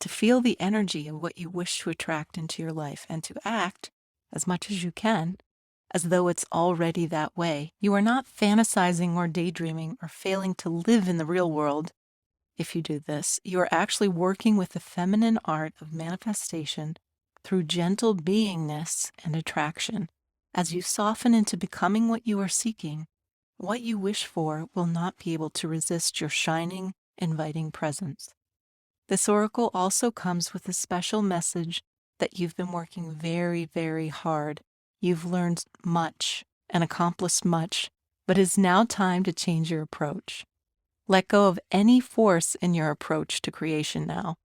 to feel the energy of what you wish to attract into your life and to act, as much as you can, as though it's already that way. You are not fantasizing or daydreaming or failing to live in the real world. If you do this, you are actually working with the feminine art of manifestation through gentle beingness and attraction. As you soften into becoming what you are seeking, what you wish for will not be able to resist your shining, inviting presence. This oracle also comes with a special message that you've been working very, very hard. You've learned much and accomplished much, but it's now time to change your approach. Let go of any force in your approach to creation now.